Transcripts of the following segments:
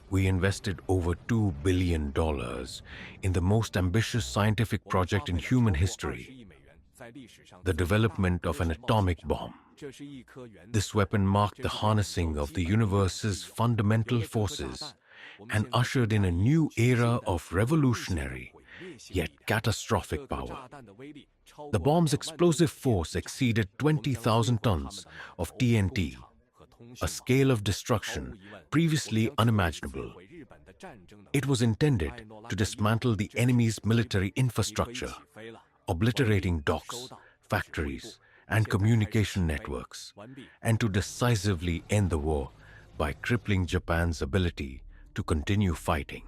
We invested over $2 billion in the most ambitious scientific project in human history, the development of an atomic bomb. This weapon marked the harnessing of the universe's fundamental forces and ushered in a new era of revolutionary, yet catastrophic power. The bomb's explosive force exceeded 20,000 tons of TNT, a scale of destruction previously unimaginable. It was intended to dismantle the enemy's military infrastructure, obliterating docks, factories, and communication networks, and to decisively end the war by crippling Japan's ability to continue fighting.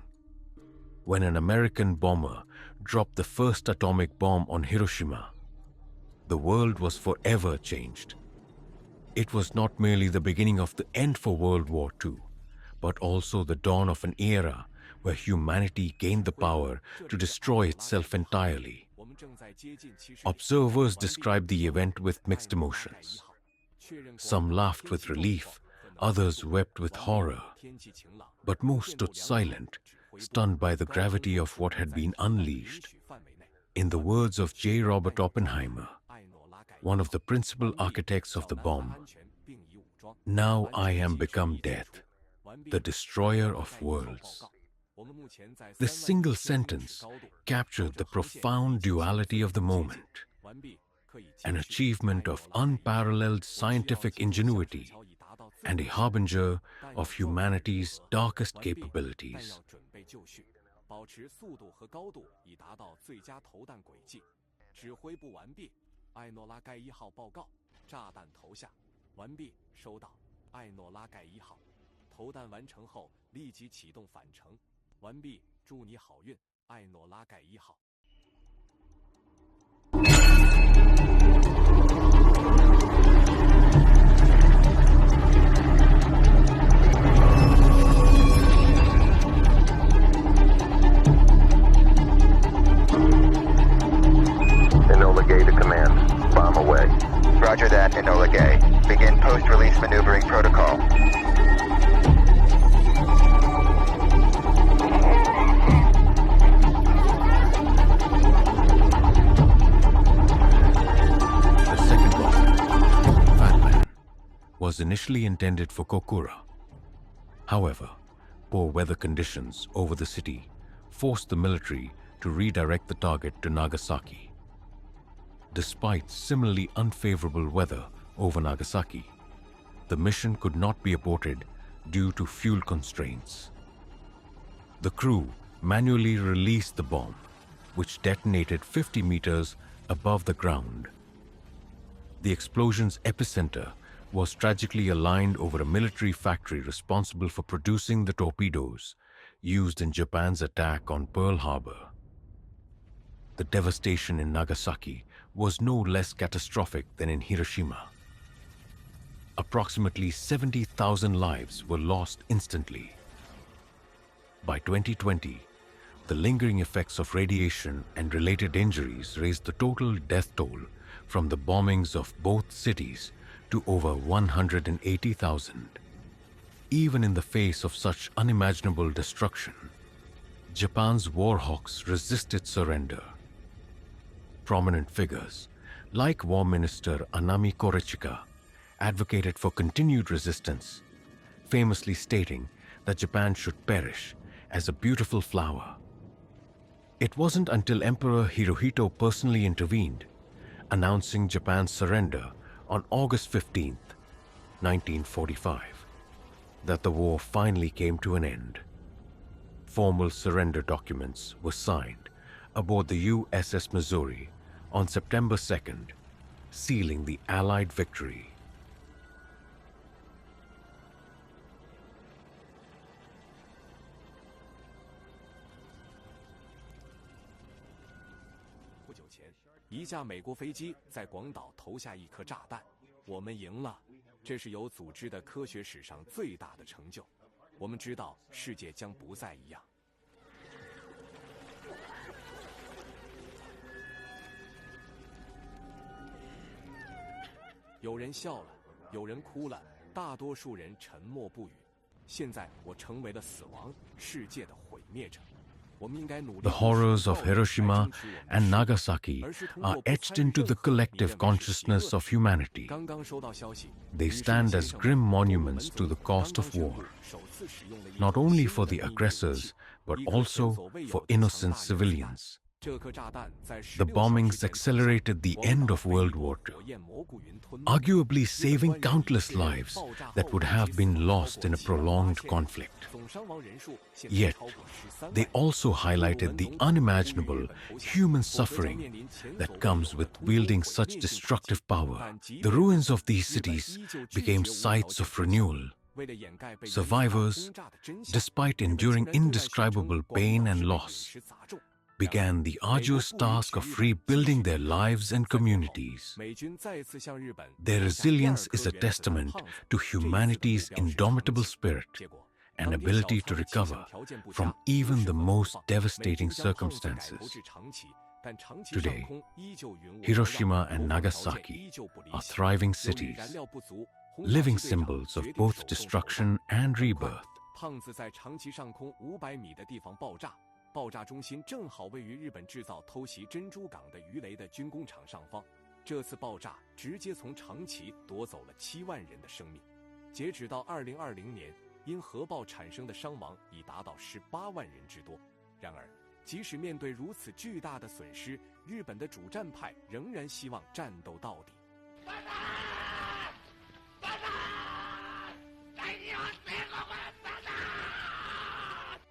When an American bomber dropped the first atomic bomb on Hiroshima, the world was forever changed. It was not merely the beginning of the end for World War II, but also the dawn of an era where humanity gained the power to destroy itself entirely. Observers described the event with mixed emotions. Some laughed with relief, others wept with horror, but most stood silent, stunned by the gravity of what had been unleashed. In the words of J. Robert Oppenheimer, one of the principal architects of the bomb, "Now I am become death, the destroyer of worlds." This single sentence captured the profound duality of the moment, an achievement of unparalleled scientific ingenuity and a harbinger of humanity's darkest capabilities. 保持速度和高度以达到最佳投弹轨迹。指挥部完毕，艾诺拉盖1号报告，炸弹投下，完毕，收到。艾诺拉盖1号，投弹完成后立即启动返程，完毕，祝你好运，艾诺拉盖1号。Enola Gay to command. Bomb away. Roger that, Enola Gay. Begin post-release maneuvering protocol. The second bomb, Fat Man, was initially intended for Kokura. However, poor weather conditions over the city forced the military to redirect the target to Nagasaki. Despite similarly unfavorable weather over Nagasaki, the mission could not be aborted due to fuel constraints. The crew manually released the bomb, which detonated 50 meters above the ground. The explosion's epicenter was tragically aligned over a military factory responsible for producing the torpedoes used in Japan's attack on Pearl Harbor. The devastation in Nagasaki was no less catastrophic than in Hiroshima. Approximately 70,000 lives were lost instantly. By 2020, the lingering effects of radiation and related injuries raised the total death toll from the bombings of both cities to over 180,000. Even in the face of such unimaginable destruction, Japan's warhawks resisted surrender. Prominent figures, like War Minister Anami Korechika, advocated for continued resistance, famously stating that Japan should perish as a beautiful flower. It wasn't until Emperor Hirohito personally intervened, announcing Japan's surrender on August 15, 1945, that the war finally came to an end. Formal surrender documents were signed aboard the USS Missouri on September 2nd, sealing the Allied victory.不久前，一架美国飞机在广岛投下一颗炸弹，我们赢了，这是有组织的科学史上最大的成就。我们知道世界将不再一样。有人笑了，有人哭了，大多数人沉默不语。现在我成为了死亡世界的毁灭者。我们应该努力。 The horrors of Hiroshima and Nagasaki are etched into the collective consciousness of humanity. 刚刚收到消息， They stand as grim monuments to the cost of war, not only for the aggressors, but also for innocent civilians. 这颗炸弹在 The bombings accelerated the end of World War II, arguably saving countless lives that would have been lost in a prolonged conflict. 总伤亡人数现在 Yet, 超过13 they 万。 also highlighted the unimaginable human suffering that comes with wielding such destructive power. The ruins of these cities became sites of renewal. 为了掩盖被 Survivors, 轰炸的真相， despite enduring indescribable pain and loss, began the arduous task of rebuilding their lives and communities. 美军再次向日本 Their resilience is a testament to humanity's indomitable spirit and ability to recover from even the most devastating circumstances. Today, Hiroshima and Nagasaki are thriving cities, living symbols of both destruction and rebirth. 胖子在长崎上空500米的地方爆炸，爆炸中心正好位于日本制造偷袭珍珠港的鱼雷的军工厂上方。这次爆炸直接从长崎夺走了7万人的生命。截止到2020年，因核爆产生的伤亡已达到18万人之多。然而，即使面对如此巨大的损失，日本的主战派仍然希望战斗到底。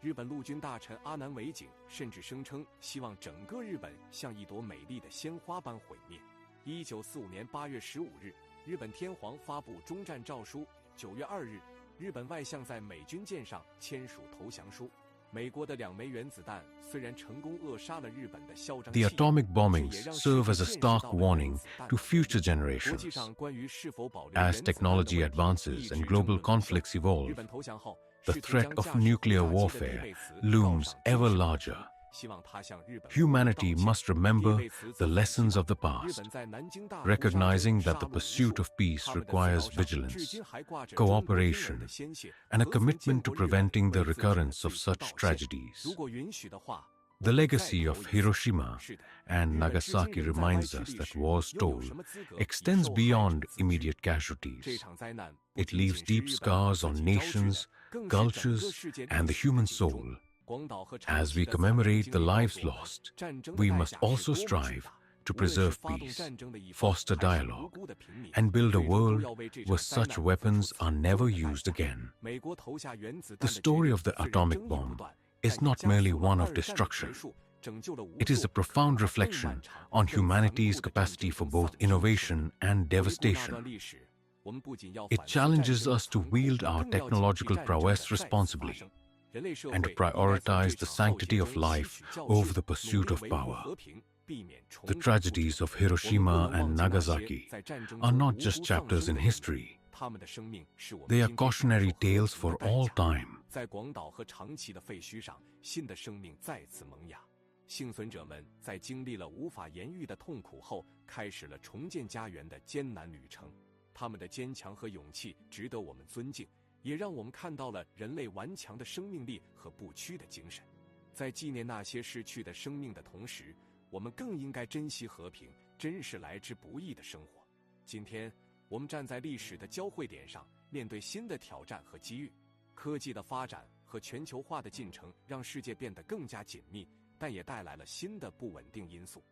日本陆军大臣阿南惟景甚至声称，希望整个日本像一朵美丽的鲜花般毁灭。1945年8月15日，日本天皇发布终战诏书。9月2日，日本外相在美军舰上签署投降书。美国的2枚原子弹虽然成功扼杀了日本的嚣张气焰， The atomic bombings serve as a stark warning to future 国 generations. 际上关于是否保留 As 原子弹的 technology 问题 advances 一直 and 争论 global 不休。 conflicts evolve, 日本投降后， the 试图 threat 将 of 驾驶 nuclear 炸机的 warfare 必备词 looms 套上 ever 军事 larger. 希望他向日本 Humanity 道歉 must remember 必备词 the 自 lessons of the 日 past, 本在南京大屠杀中 recognizing that 杀 the 戮无 pursuit 数 of peace 他们的 requires 字条上至 vigilance, 今还挂着中国军人 cooperation, 的鲜血 and a 和曾 commitment 建 to 国日本 preventing the 为自己的 recurrence of 罪 such 道歉 tragedies. 如果允许的话， The 我再 legacy 头 of 一次。 Hiroshima 是的， and 日本至今 Nagasaki 仍在 reminds 歪 us 曲历 that 史， wars 又有 told 什么资格以 extends 受害者 beyond 自居？ immediate 这 casualties. 场灾难不 It 仅 leaves 仅是 deep 日本 scars 自 on 己招致的， nations, 更是整个 cultures, 世界 and the 历史 human 记忆中 soul. 广岛和长 As 崎 we 的惨痛 commemorate 经 the 历告 lives 诉我们 lost, 战争的 we 代 must 价是 also 多么巨 strive 大。 to 无论是 preserve 发动 peace, 战争的一方， foster 还是无 dialogue, 辜的平民， and build a 最终都 world 要为这 where 场灾 such 难付出 weapons are 惨 never 重的代 used 价。 again. 美国投下原子 The 弹的决 story 定 of the 虽然 atomic 争议不 bomb 断， is 但 not 加 merely 速了 one of 二战的 destruction. 结束，拯救了无 It is 数 a profound 更 reflection 漫长 on 更残酷 humanity's 的战 capacity 争 for 中 both 丧失生命。 innovation and 回顾那段 devastation. 历史，我们不仅要 It 反思战 challenges 争的 us to 残酷， wield our 更要警惕 technological 战争的 prowess 再次发 responsibly 生。人类社 and 会 to 应该从 prioritize 这 the 场浩劫 sanctity of 中吸 life 取教 over 训， the 努 pursuit 力 of 维护 power. 和平，避免重 The 蹈覆辙。 tragedies of 我们不 Hiroshima 能忘 and 记那些 Nagasaki 在战争 are 中 not 无 just 辜丧 chapters 生 in 的人， history. 他们的生命是我们 They are 今天 cautionary 承受 tales 和 for 平的代 all 价。 time. 在广岛和长崎的废墟上，新的生命再次萌芽。幸存者们在经历了无法言喻的痛苦后，开始了重建家园的艰难旅程。他们的坚强和勇气值得我们尊敬，也让我们看到了人类顽强的生命力和不屈的精神。在纪念那些逝去的生命的同时，我们更应该珍惜和平，珍视来之不易的生活。今天，我们站在历史的交汇点上，面对新的挑战和机遇。科技的发展和全球化的进程让世界变得更加紧密，但也带来了新的不稳定因素。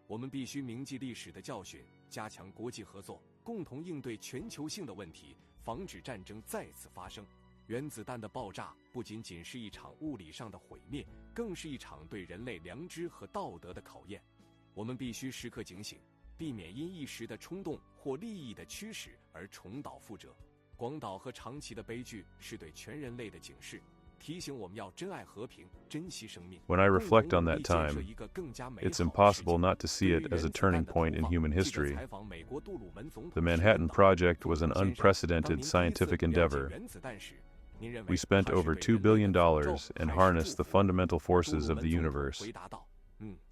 我们必须铭记历史的教训，加强国际合作，共同应对全球性的问题，防止战争再次发生。原子弹的爆炸不仅仅是一场物理上的毁灭，更是一场对人类良知和道德的考验。我们必须时刻警醒，避免因一时的冲动或利益的驱使而重蹈覆辙。广岛和长崎的悲剧是对全人类的警示，提醒我们要珍爱和平，珍惜生命。 When I reflect on that time, it's impossible not to see it as a turning point in human history. The Manhattan Project was an unprecedented scientific endeavor. We spent over $2 billion and harnessed the fundamental forces of the universe.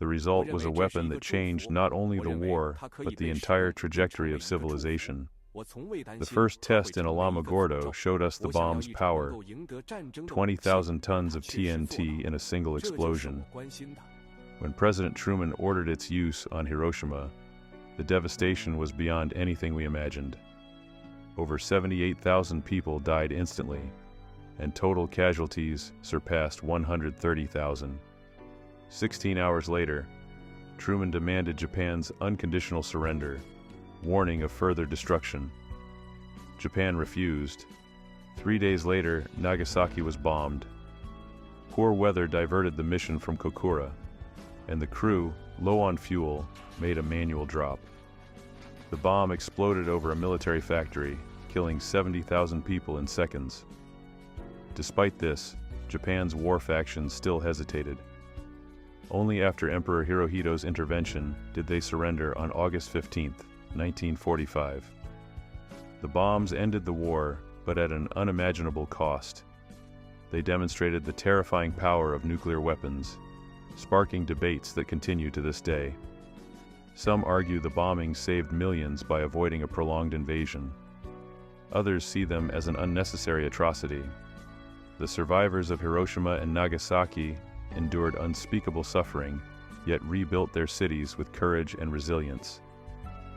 The result was a weapon that changed not only the war, but the entire trajectory of civilization. The first test in Alamogordo showed us the bomb's power, 20,000 tons of TNT in a single explosion. When President Truman ordered its use on Hiroshima, the devastation was beyond anything we imagined. Over 78,000 people died instantly, and total casualties surpassed 130,000. 16 hours later, Truman demanded Japan's unconditional surrender, warning of further destruction. Japan refused. 3 days later, Nagasaki was bombed. Poor weather diverted the mission from Kokura, and the crew, low on fuel, made a manual drop. The bomb exploded over a military factory, killing 70,000 people in seconds. Despite this, Japan's war factions still hesitated. Only after Emperor Hirohito's intervention did they surrender on August 15, 1945. The bombs ended the war, but at an unimaginable cost. They demonstrated the terrifying power of nuclear weapons, sparking debates that continue to this day. Some argue the bombing saved millions by avoiding a prolonged invasion. Others see them as an unnecessary atrocity. The survivors of Hiroshima and Nagasaki endured unspeakable suffering, yet rebuilt their cities with courage and resilience.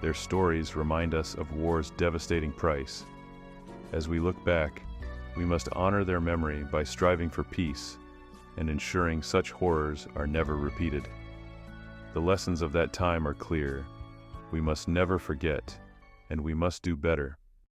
Their stories remind us of war's devastating price. As we look back, we must honor their memory by striving for peace and ensuring such horrors are never repeated. The lessons of that time are clear. We must never forget, and we must do better.